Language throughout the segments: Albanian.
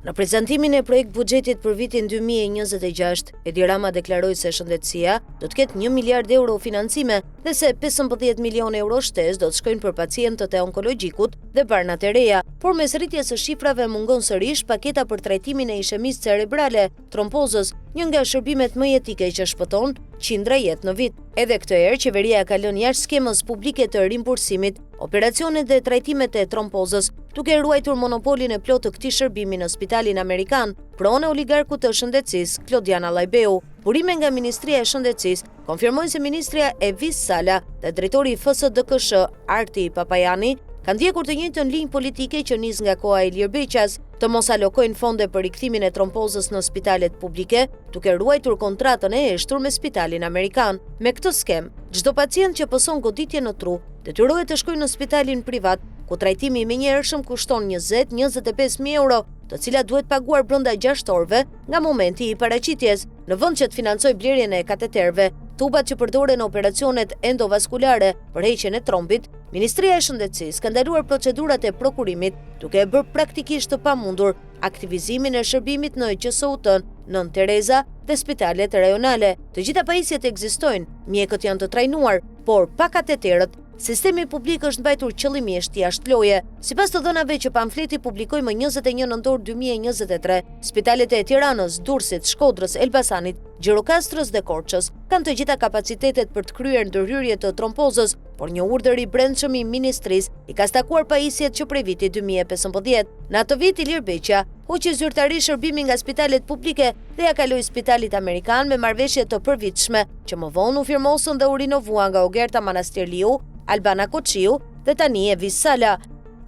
Në prezantimin e projekt buxhetit për vitin 2026, Edi Rama deklaroi se shëndetësia do të ketë 1 miliard euro financime dhe se 15 milion euro shtesë do të shkojnë për pacientët e onkologjikut dhe barnat e reja, por mes rritjes së shifrave mungon sërish paketa për trajtimin e ishemisë cerebrale, trompozës, një nga shërbimet më jetike që shpëton qindra jetë në vit. Edhe këtë herë, qeveria ka lënë jashtë skemës publike të rimbursimit operacionet dhe trajtimet e trompozës, duke ruajtur monopolin e plotë të këtij shërbimi në Spitalin Amerikan, pronë e oligarkut të shëndetësisë Klodiana Llajbeu. Burime nga Ministria e Shëndetësisë konfirmojnë se ministria Evis Sala dhe drejtori i FSDKSH Arti Papajani kanë ndjekur të njëjtën linjë politike që nis nga koha e Ilir Beqas, të mos alokojnë fonde për rikthimin e trompozës në spitalet publike, duke ruajtur kontratën e heshtur me Spitalin Amerikan. Me këtë skem, çdo pacient që pëson goditje në tru detyrohet të shkojë në spitalin privat, ku trajtimi i menjëhershëm kushton 20-25.000 euro, të cilat duhet paguar brenda 6 orëve nga momenti i paraqitjes, në vend që të financojë blerjen e kateterëve, tubat që përdoren në operacionet endovaskulare për heqjen e trombit. Ministria e Shëndetësisë ka ndaluar procedurat e prokurimit, duke e bërë praktikisht të pamundur aktivizimin e shërbimit në QSUT-n, Nën Tereza dhe spitalet rajonale. Të gjitha pajisjet ekzistojnë, mjekët janë të trajnuar, por pa kateterët, sistemi publik është mbajtur qëllimisht jashtë loje. Sipas të dhënave që pamfleti publikoi më 21 nëntor 2023, spitalet e Tiranës, Durrësit, Shkodrës, Elbasanit, Gjirokastrës dhe Korçës kanë të gjitha kapacitetet për të kryer ndërhyrje të trompozës, por një urdhër i brendshëm i ministrisë i ka stakuar pajisjet që prej vitit 2015. Në atë vit Ilir Beqa hoqi zyrtarisht shërbimi nga spitalet publike dhe ja kaloi Spitalit Amerikan me marrëveshje të përvitshme, që më vonë u firmosën dhe u rinovuan nga Ogerta Manastirliu, Albana Koçiu dhe tani Evis Sala.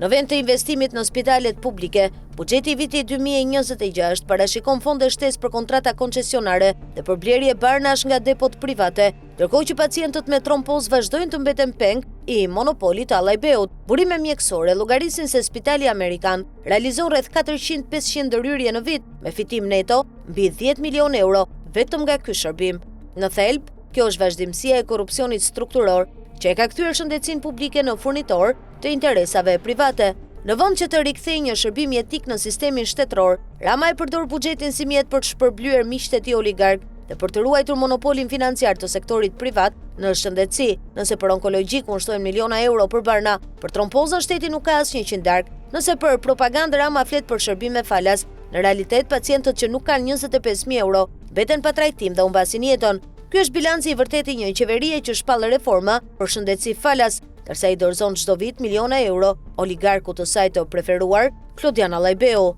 Në vend të investimit në spitalet publike, buxheti i vitit 2026 parashikon fonde shtesë për kontrata koncesionare dhe për blerje barnash nga depot private, ndërkohë që pacientët me trompozë vazhdojnë të mbeten peng i monopolit të Llajbeut. Burime mjekësore llogarisin se Spitali Amerikan realizon rreth 400-500 ndërhyrje në vit, me fitim neto mbi 10 milion euro vetëm nga ky shërbim. Në thelb, kjo është vazhdimësia e korrupsionit strukturor që e ka kthyer shëndetësinë publike në furnitor të interesave private. Në vend që të rikthejë një shërbim jetik në sistemin shtetëror, Rama e përdor buxhetin si mjet për të shpërblyer miqtë e tij oligark dhe për të ruajtur monopolin financiar të sektorit privat në shëndetësi. Nëse për onkologjik kushtojnë miliona euro për barna, për trompozën shteti nuk ka asnjë qindark. Nëse për propagandë Rama flet për shërbime falas, në realitet pacientët që nuk kanë 25.000 euro mbeten pa trajtim dhe humbasin jetën. Ky është bilanci i vërtetë i një qeverie që shpall reforma për shëndetësi falas, ndërsa i dorëzon çdo vit miliona euro oligarkut të saj të preferuar, Klodiana Llajbeu.